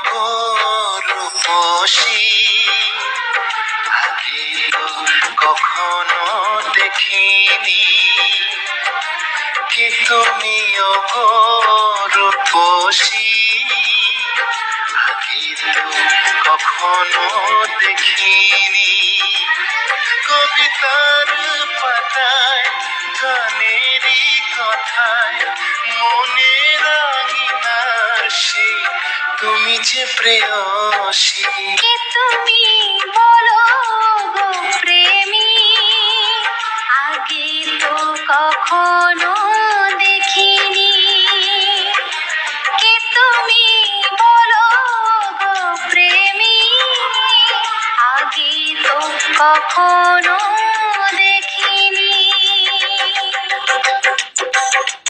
গো রূপসী, আগে তো কখনো দেখিনি। কে তুমি গো রূপসী, আগে তো কখনো দেখিনি। কবিতার পাতায় গানেরই কথায় মনের আঙিনার সেই তুমি যে প্রেয়সী। কে তুমি বলো গো প্রেমী, আগে তো কখনো